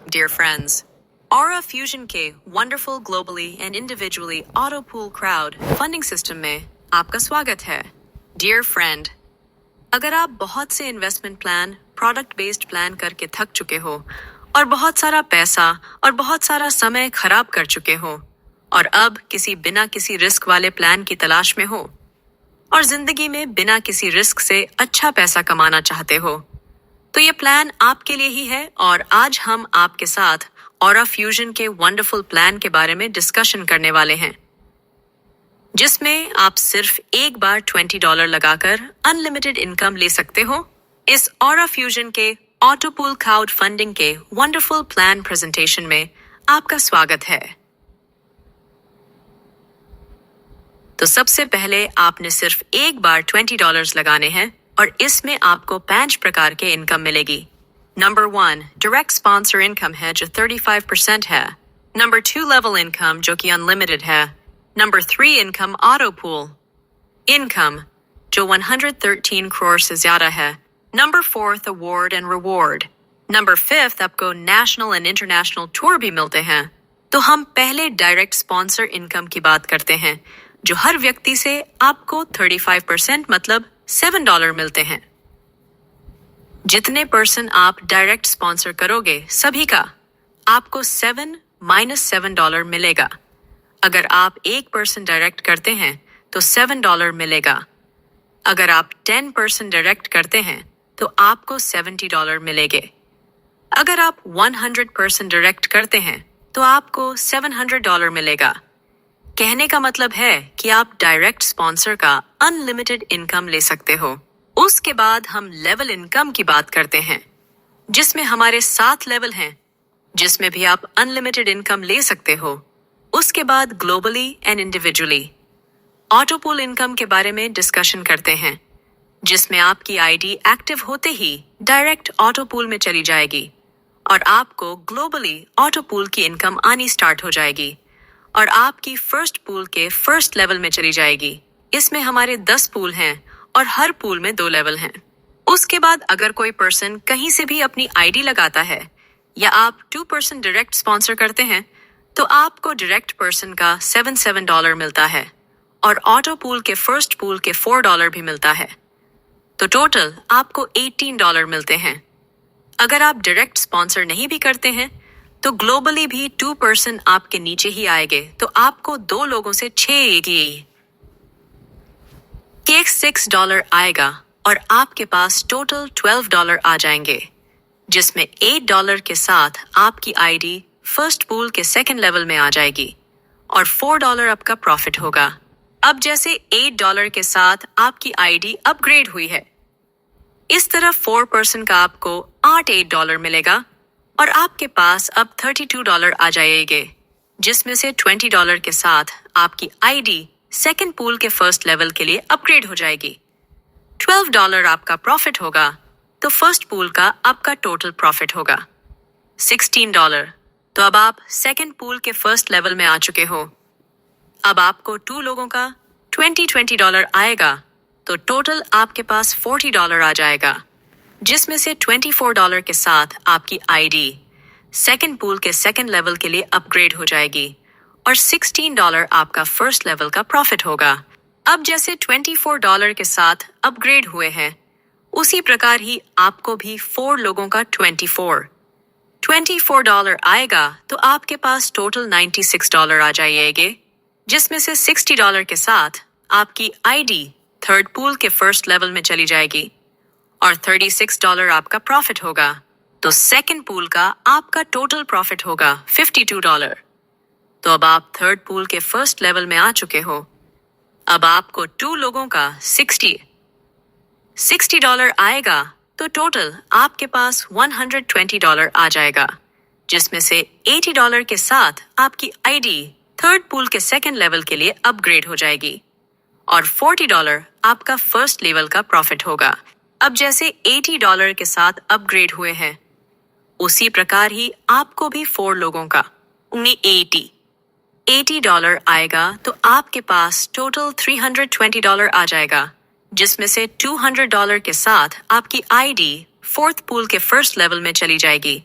Dear friends, Aura Fusion के wonderful globally and individually auto pool crowd funding system में आपका स्वागत है. Dear friend, अगर आप बहुत से investment plan, product based plan करके थक चुके हो और बहुत सारा पैसा और बहुत सारा समय खराब कर चुके हो और अब बिना किसी रिस्क वाले प्लान की तलाश में हो और जिंदगी में बिना किसी रिस्क से अच्छा पैसा कमाना चाहते हो, तो ये प्लान आपके लिए ही है. और आज हम आपके साथ ऑरा फ्यूजन के वंडरफुल प्लान के बारे में डिस्कशन करने वाले हैं, जिसमें आप सिर्फ एक बार $20 लगाकर अनलिमिटेड इनकम ले सकते हो. इस ऑरा फ्यूजन के ऑटो पूल क्राउड फंडिंग के वंडरफुल प्लान प्रेजेंटेशन में आपका स्वागत है. तो सबसे पहले आपने सिर्फ एक बार $20 लगाने हैं और इसमें आपको 5 प्रकार के इनकम मिलेगी. नंबर 1 डायरेक्ट स्पॉन्सर इनकम है जो 35% है. नंबर 2 लेवल इनकम जो कि अनलिमिटेड है. Number 3 income auto pool income जो 113 करोड़ से ज्यादा है. Number 4 award and reward. Number 5 आपको नेशनल एंड इंटरनेशनल टूर भी मिलते हैं. तो हम पहले डायरेक्ट स्पॉन्सर इनकम की बात करते हैं, जो हर व्यक्ति से आपको 35% मतलब $7 मिलते हैं. जितने पर्सन आप डायरेक्ट स्पॉन्सर करोगे सभी का आपको 7 - $7 मिलेगा. अगर आप एक पर्सन डायरेक्ट करते हैं तो $7 मिलेगा. अगर आप 10 पर्सन डायरेक्ट करते हैं तो आपको $70 मिलेंगे. अगर आप 100 पर्सन डायरेक्ट करते हैं तो आपको $700 मिलेगा. कहने का मतलब है कि आप डायरेक्ट स्पॉन्सर का अनलिमिटेड इनकम ले सकते हो. उसके बाद हम लेवल इनकम की बात करते हैं, जिसमें हमारे 7 लेवल हैं, जिसमें भी आप अनलिमिटेड इनकम ले सकते हो. उसके बाद globally and individually auto pool income के बारे में डिस्कशन करते हैं, जिसमें आपकी आईडी एक्टिव होते ही डायरेक्ट ऑटो पूल में चली जाएगी और आपको ग्लोबली ऑटो पूल की इनकम आनी स्टार्ट हो जाएगी और आपकी फर्स्ट पूल के फर्स्ट लेवल में चली जाएगी. इसमें हमारे 10 पूल हैं और हर पूल में 2 लेवल हैं. उसके बाद अगर कोई पर्सन कहीं से भी अपनी आईडी लगाता है या आप 2 पर्सन डायरेक्ट स्पॉन्सर करते हैं तो आपको डायरेक्ट पर्सन का $7 मिलता है और ऑटो पूल के फर्स्ट पूल के $4 भी मिलता है. तो टोटल आपको $18 मिलते हैं. अगर आप डायरेक्ट स्पॉन्सर नहीं भी करते हैं तो ग्लोबली भी 2 पर्सन आपके नीचे ही आएंगे, तो आपको 2 लोगों से 6 आएगा और आपके पास टोटल $12 आ जाएंगे, जिसमें $8 के साथ आपकी आईडी फर्स्ट पूल के सेकंड लेवल में आ जाएगी और $4 आपका प्रॉफिट होगा. अब जैसे $8 के साथ आपकी आईडी अपग्रेड हुई है, इस तरह 4 पर्सन का आपको $8 मिलेगा और आपके पास अब $32 आ जाएंगे, जिसमें से $20 के साथ आपकी आईडी सेकंड पूल के फर्स्ट लेवल के लिए अपग्रेड हो जाएगी. $12 आपका प्रॉफिट होगा, तो फर्स्ट पूल का आपका टोटल प्रॉफिट होगा $16. तो अब आप सेकंड पूल के फर्स्ट लेवल में आ चुके हो. अब आपको 2 लोगों का $20 आएगा, तो टोटल आपके पास $40 आ जाएगा, जिसमें से $24 के साथ आपकी आईडी सेकंड पूल के सेकंड लेवल के लिए अपग्रेड हो जाएगी और $16 आपका फर्स्ट लेवल का प्रॉफिट होगा. अब जैसे $24 के साथ अपग्रेड हुए हैं, उसी प्रकार ही आपको भी 4 लोगों का $24 आएगा, तो आपके पास टोटल $96 आ जाएंगे, जिसमें से $60 के साथ आपकी आईडी थर्ड पूल के फर्स्ट लेवल में चली जाएगी और $36 आपका प्रॉफिट होगा. तो सेकंड पूल का आपका टोटल प्रॉफिट होगा $52. तो अब आप थर्ड पूल के फर्स्ट लेवल में आ चुके हो. अब आपको 2 लोगों का $60 आएगा, तो टोटल आपके पास $120 आ जाएगा, जिसमें से $80 के साथ आपकी आईडी थर्ड पूल के सेकंड लेवल के लिए अपग्रेड हो जाएगी और $40 आपका फर्स्ट लेवल का प्रॉफिट होगा. अब जैसे $80 के साथ अपग्रेड हुए हैं, उसी प्रकार ही आपको भी 4 लोगों का $80 आएगा, तो आपके पास टोटल $320 आ जाएगा, जिसमें से $200 के साथ आपकी आईडी फोर्थ पूल के फर्स्ट लेवल में चली जाएगी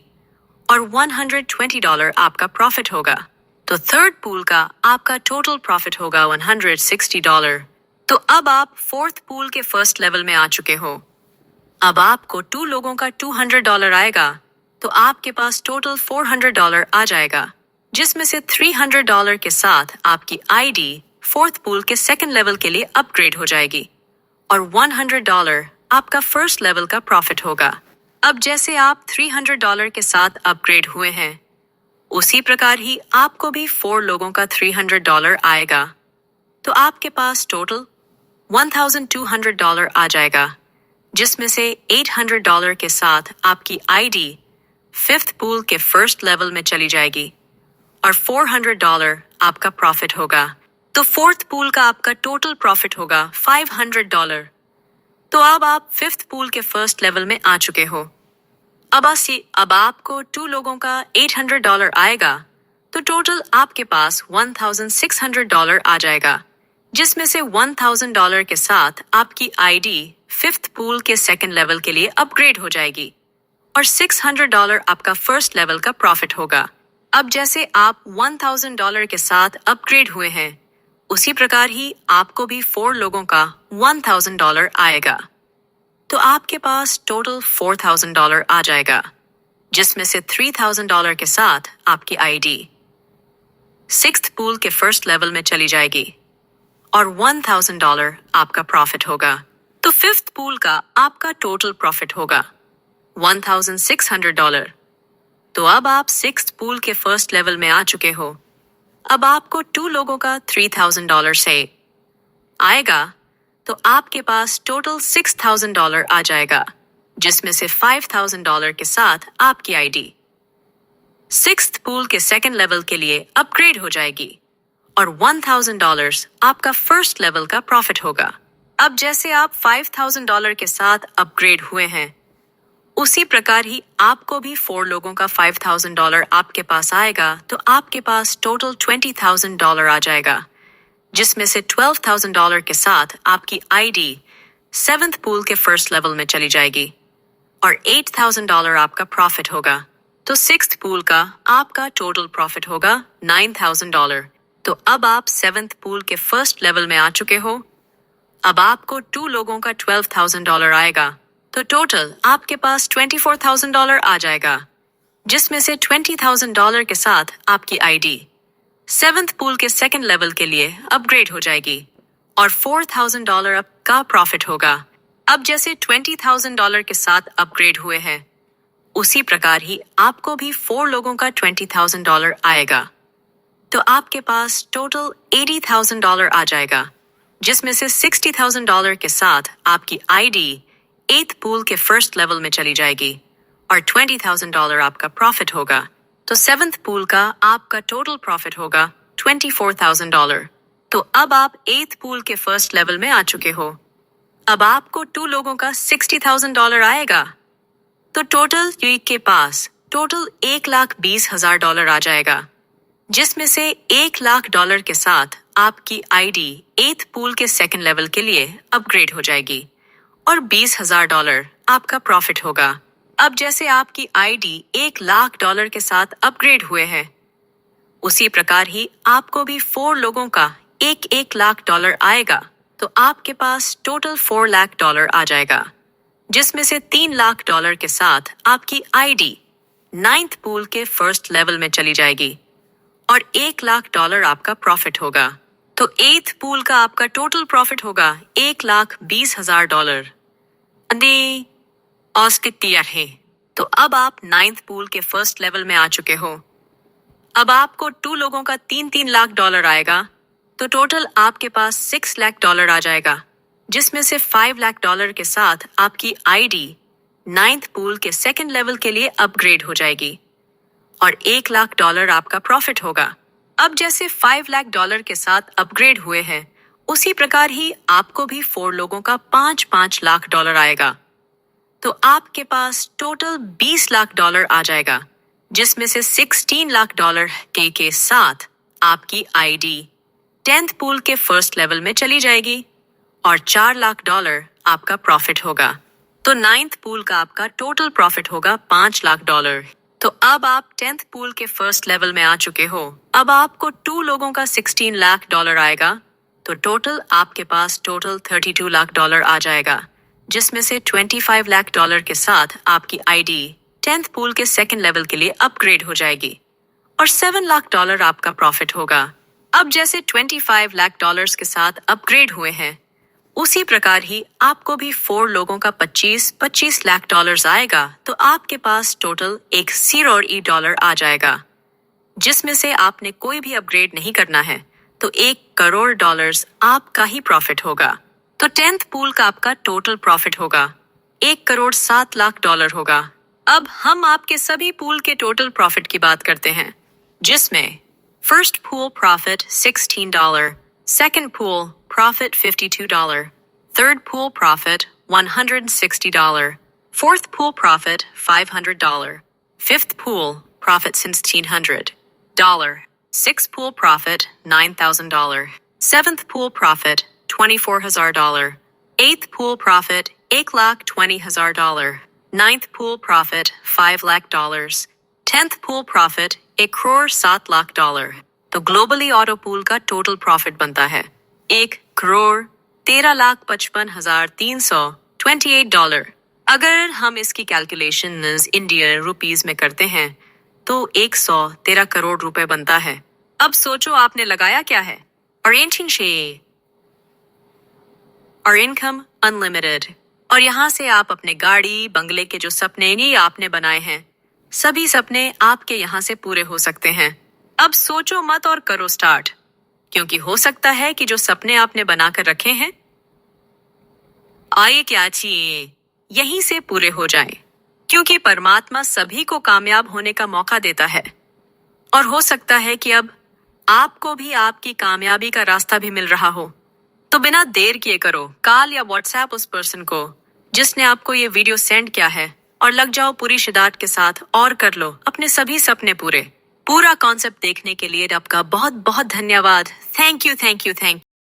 और $120 आपका प्रॉफिट होगा। तो थर्ड पूल का आपका टोटल प्रॉफिट होगा $160। तो अब आप फोर्थ पूल के फर्स्ट लेवल में आ चुके हो। अब आपको 2 लोगों का $200 आएगा, तो आपके पास टोटल $400 आ जाएगा, जिसमें से $300 के साथ आपकी आईडी फोर्थ पूल के सेकंड लेवल के लिए अपग्रेड हो जाएगी और $100 आपका फर्स्ट लेवल का प्रॉफिट होगा। अब जैसे आप $300 के साथ अपग्रेड हुए हैं, उसी प्रकार ही आपको भी 4 लोगों का $300 आएगा, तो आपके पास टोटल $1,200 आ जाएगा, जिसमें से $800 के साथ आपकी आईडी फिफ्थ पूल के फर्स्ट लेवल में चली जाएगी और $400 आपका प्रॉफिट होगा। तो फोर्थ पूल का आपका टोटल प्रॉफिट होगा $500। तो अब आप फिफ्थ पूल के फर्स्ट लेवल में आ चुके हो। अब आपको 2 लोगों का $800 आएगा, तो टोटल आपके पास $1,600 आ जाएगा, जिसमें से $1,000 के साथ आपकी आईडी फिफ्थ पूल के सेकंड लेवल के लिए अपग्रेड हो जाएगी और $600 आपका फर्स्ट लेवल का प्रॉफिट होगा। अब जैसे आप $1,000 के साथ अपग्रेड हुए हैं, उसी प्रकार ही आपको भी 4 लोगों का $1,000 आएगा, तो आपके पास टोटल $4,000 आ जाएगा, जिसमें से $3,000 के साथ आपकी आईडी सिक्स्थ पूल के फर्स्ट लेवल में चली जाएगी और $1,000 आपका प्रॉफिट होगा। तो फिफ्थ पूल का आपका टोटल प्रॉफिट होगा $1,600। तो अब आप सिक्स्थ पूल के फर्स्ट लेवल में आ चुके हो। अब आपको 2 लोगों का $3,000 से आएगा, तो आपके पास टोटल $6,000 आ जाएगा, जिसमें से $5,000 के साथ आपकी आईडी सिक्स्थ पूल के सेकंड लेवल के लिए अपग्रेड हो जाएगी और $1,000 आपका फर्स्ट लेवल का प्रॉफिट होगा। अब जैसे आप $5,000 के साथ अपग्रेड हुए हैं, उसी प्रकार ही आपको भी 4 लोगों का $5,000 आपके पास आएगा, तो आपके पास टोटल $20,000 आ जाएगा, जिसमें से $12,000 के साथ आपकी आईडी सेवंथ पूल के फर्स्ट लेवल में चली जाएगी और $8,000 आपका प्रॉफिट होगा। तो सिक्स्थ पूल का आपका टोटल प्रॉफिट होगा $9,000। तो अब आप सेवंथ पूल के फर्स्ट लेवल में आ चुके हो। अब आपको 2 लोगों का $12,000 आएगा, तो टोटल आपके पास $24,000 आ जाएगा, जिसमें से $20,000 के साथ आपकी आईडी सेवंथ पूल के सेकंड लेवल के लिए अपग्रेड हो जाएगी और $4,000 का प्रॉफिट होगा। अब जैसे $20,000 के साथ अपग्रेड हुए हैं, उसी प्रकार ही आपको भी 4 लोगों का $20,000 आएगा, तो आपके पास टोटल $80,000 आ जाएगा, जिसमें से $60,000 के साथ आपकी आईडी एथ पूल के फर्स्ट लेवल में चली जाएगी और $20,000 आपका प्रॉफिट होगा। तो सेवंथ पूल का आपका टोटल प्रॉफिट होगा $24,000। तो अब आप एथ पूल के फर्स्ट लेवल में आ चुके हो। अब आपको 2 लोगों का $60,000 आएगा, तो टोटल के पास टोटल $1,20,000 आ जाएगा, जिसमें से $1,00,000 के साथ आपकी आईडी एथ पूल के सेकंड लेवल के लिए अपग्रेड हो जाएगी और $20,000 आपका प्रॉफिट होगा। अब जैसे आपकी आईडी $1,00,000 के साथ अपग्रेड हुए हैं, उसी प्रकार ही आपको भी 4 लोगों का $1,00,000 आएगा, तो आपके पास टोटल $4,00,000 आ जाएगा, जिसमें से $3,00,000 के साथ आपकी आईडी नाइन्थ पूल के फर्स्ट लेवल में चली जाएगी और $1,00,000 आपका प्रॉफिट होगा। तो एथ पूल का आपका टोटल प्रॉफिट होगा $1,20,000। है। तो अब आप नाइन्थ पूल के फर्स्ट लेवल में आ चुके हो। अब आपको 2 लोगों का $3,00,000 आएगा, तो टोटल आपके पास $6,00,000 आ जाएगा, जिसमें से $5,00,000 के साथ आपकी आईडी नाइन्थ पूल के सेकंड लेवल के लिए अपग्रेड हो जाएगी और $1,00,000 आपका प्रॉफिट होगा। अब जैसे $5,00,000 के साथ अपग्रेड हुए हैं, उसी प्रकार ही आपको भी 4 लोगों का $5-5 लाख आएगा, तो आपके पास टोटल $20,00,000 आ जाएगा, जिसमें से $16,00,000 के साथ आपकी आईडी 10th पूल के फर्स्ट लेवल में चली जाएगी और $4,00,000 आपका प्रॉफिट होगा। तो 9th पूल का आपका टोटल प्रॉफिट होगा $5,00,000। तो अब आप 10th पूल के फर्स्ट लेवल में आ चुके हो। अब आपको 2 लोगों का $16 लाख आएगा, तो टोटल आपके पास टोटल $32 लाख आ जाएगा, जिसमें से $25 लाख के साथ आपकी आईडी 10th पूल के सेकंड लेवल के लिए अपग्रेड हो जाएगी और $7 लाख आपका प्रॉफिट होगा। अब जैसे $25 लाख के साथ अपग्रेड हुए हैं, उसी प्रकार ही आपको भी 4 लोगों का 25 लाख आएगा, तो आपके पास टोटल एक $0 आ जाएगा, जिसमें से आपने कोई भी अपग्रेड नहीं करना है, तो $1 करोड़ आपका ही प्रॉफिट होगा। तो 10th पूल का आपका टोटल प्रॉफिट होगा $1.7 करोड़ होगा। अब हम आपके सभी पूल के टोटल प्रॉफिट की बात करते हैं, जिसमें first pool profit $16, second pool profit $52, third pool profit $160, fourth pool profit $500, fifth pool profit $1,600, sixth pool profit $9,000, seventh pool profit $24,000, eighth pool profit $1,20,000, ninth pool profit $5 lakh, 10th pool profit $1.7 lakh। तो globally auto pool का total profit बनता है $1,13,55,328। अगर हम इसकी calculation Indian rupees में करते हैं तो 113 करोड़ रुपए बनता है। अब सोचो आपने लगाया क्या है? और इनकम अनलिमिटेड, और यहाँ से आप अपने गाड़ी बंगले के जो सपने नहीं आपने बनाए हैं, सभी सपने आपके यहाँ से पूरे हो सकते हैं। अब सोचो मत और करो स्टार्ट, क्योंकि हो सकता है कि जो सपने आपने बनाकर रखे हैं, आए क्या चाहिए यहीं से पूरे हो जाएं, क्योंकि परमात्मा सभी को कामयाब होने का मौका देता है। और हो सकता है कि अब आपको भी आपकी कामयाबी का रास्ता भी मिल रहा हो। तो बिना देर किए करो कॉल या व्हाट्सएप उस पर्सन को जिसने आपको ये वीडियो सेंड किया है, और लग जाओ पूरी शिद्दत के साथ और कर लो अपने सभी सपने पूरे। पूरा कॉन्सेप्ट देखने के लिए आपका बहुत बहुत धन्यवाद। Thank you.